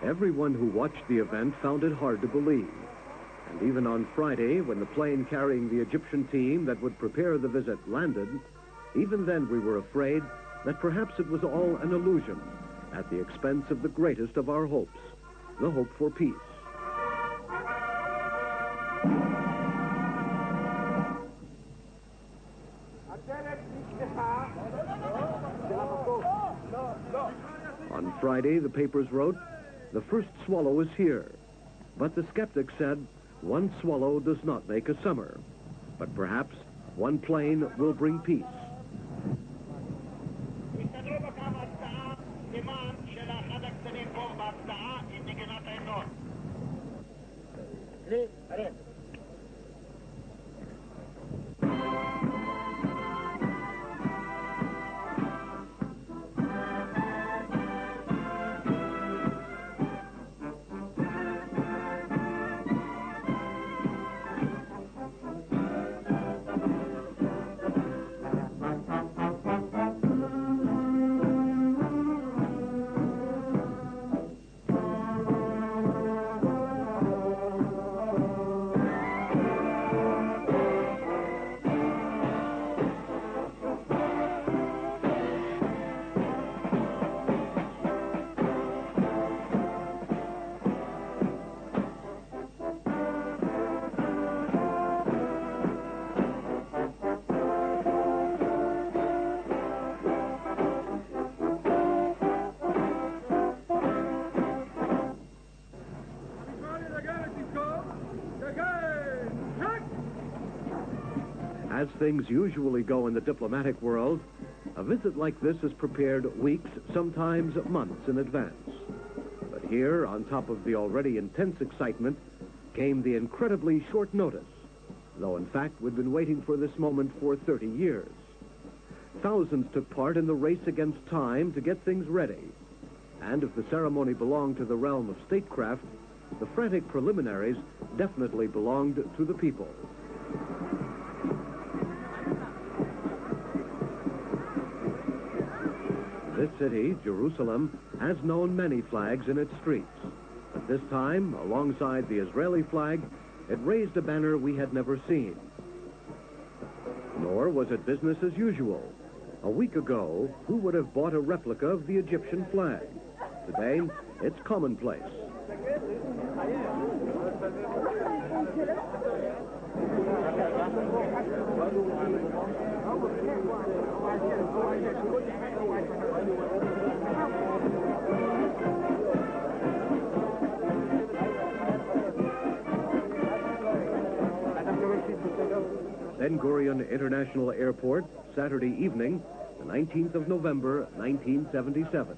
Everyone who watched the event found it hard to believe. And even on Friday, when the plane carrying the Egyptian team that would prepare the visit landed, even then we were afraid that perhaps it was all an illusion at the expense of the greatest of our hopes, the hope for peace. On Friday, the papers wrote, "The first swallow is here." But the skeptics said, one swallow does not make a summer. But perhaps one plane will bring peace. As things usually go in the diplomatic world, a visit like this is prepared weeks, sometimes months in advance. But here, on top of the already intense excitement, came the incredibly short notice, though in fact we'd been waiting for this moment for 30 years. Thousands took part in the race against time to get things ready. And if the ceremony belonged to the realm of statecraft, the frantic preliminaries definitely belonged to the people. This city, Jerusalem, has known many flags in its streets. But this time, alongside the Israeli flag, it raised a banner we had never seen. Nor was it business as usual. A week ago, who would have bought a replica of the Egyptian flag? Today, it's commonplace. Ben Gurion International Airport, Saturday evening, the 19th of November, 1977.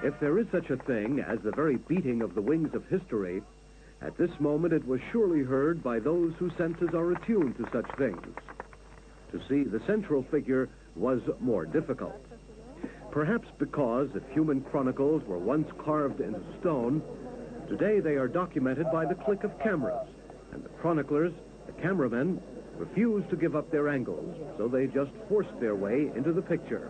If there is such a thing as the very beating of the wings of history, at this moment it was surely heard by those whose senses are attuned to such things. To see the central figure was more difficult. Perhaps because if human chronicles were once carved into stone, today they are documented by the click of cameras, And the chroniclers, the cameramen, refused to give up their angles, so they just forced their way into the picture.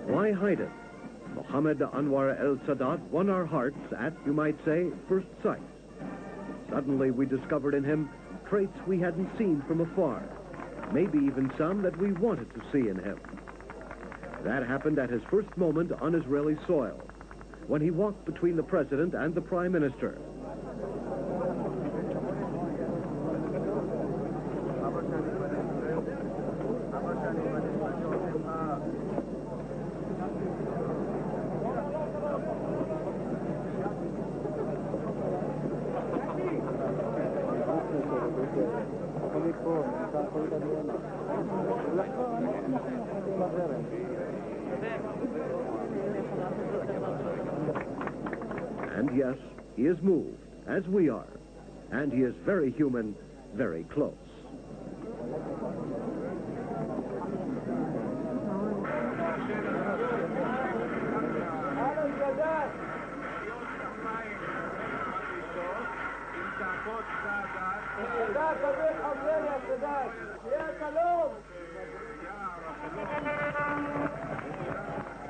Why hide it? Mohammed Anwar el-Sadat won our hearts at, you might say, first sight. Suddenly we discovered in him traits we hadn't seen from afar, maybe even some that we wanted to see in him. That happened at his first moment on Israeli soil, when he walked between the president and the prime minister. And yes, he is moved, as we are, and he is very human, very close.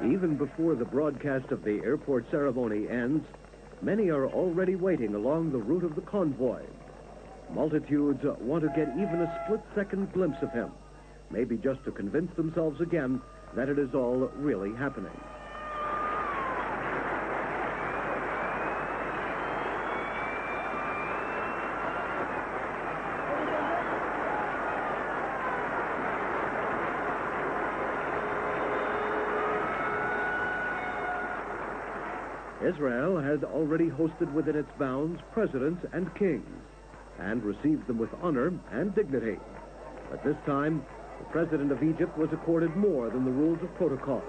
Even before the broadcast of the airport ceremony ends, many are already waiting along the route of the convoy. Multitudes want to get even a split-second glimpse of him, maybe just to convince themselves again that it is all really happening. Israel had already hosted within its bounds presidents and kings, and received them with honor and dignity. But this time, the president of Egypt was accorded more than the rules of protocol.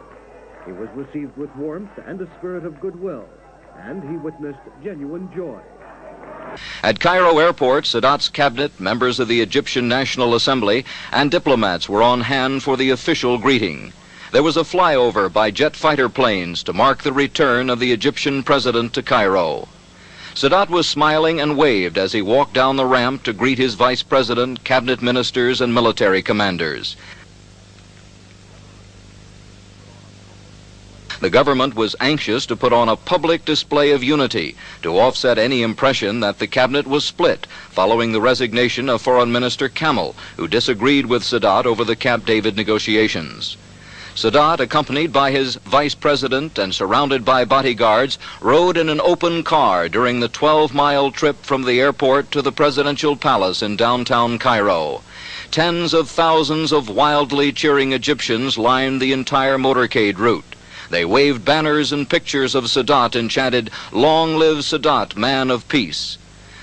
He was received with warmth and a spirit of goodwill, and he witnessed genuine joy. At Cairo airport, Sadat's cabinet, members of the Egyptian National Assembly, and diplomats were on hand for the official greeting. There was a flyover by jet fighter planes to mark the return of the Egyptian president to Cairo. Sadat was smiling and waved as he walked down the ramp to greet his vice president, cabinet ministers, and military commanders. The government was anxious to put on a public display of unity to offset any impression that the cabinet was split following the resignation of Foreign Minister Kamel, who disagreed with Sadat over the Camp David negotiations. Sadat, accompanied by his vice president and surrounded by bodyguards, rode in an open car during the 12-mile trip from the airport to the presidential palace in downtown Cairo. Tens of thousands of wildly cheering Egyptians lined the entire motorcade route. They waved banners and pictures of Sadat and chanted, "Long live Sadat, man of peace."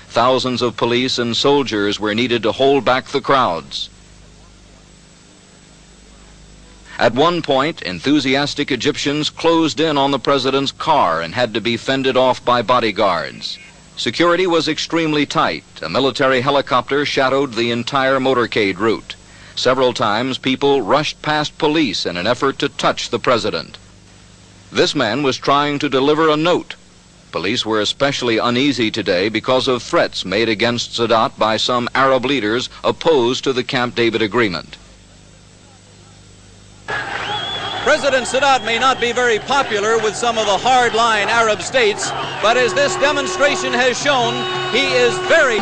Thousands of police and soldiers were needed to hold back the crowds. At one point, enthusiastic Egyptians closed in on the president's car and had to be fended off by bodyguards. Security was extremely tight. A military helicopter shadowed the entire motorcade route. Several times, people rushed past police in an effort to touch the president. This man was trying to deliver a note Police were especially uneasy today because of threats made against Sadat by some Arab leaders opposed to the Camp David Agreement. President Sadat may not be very popular with some of the hardline Arab states, but as this demonstration has shown, he is very...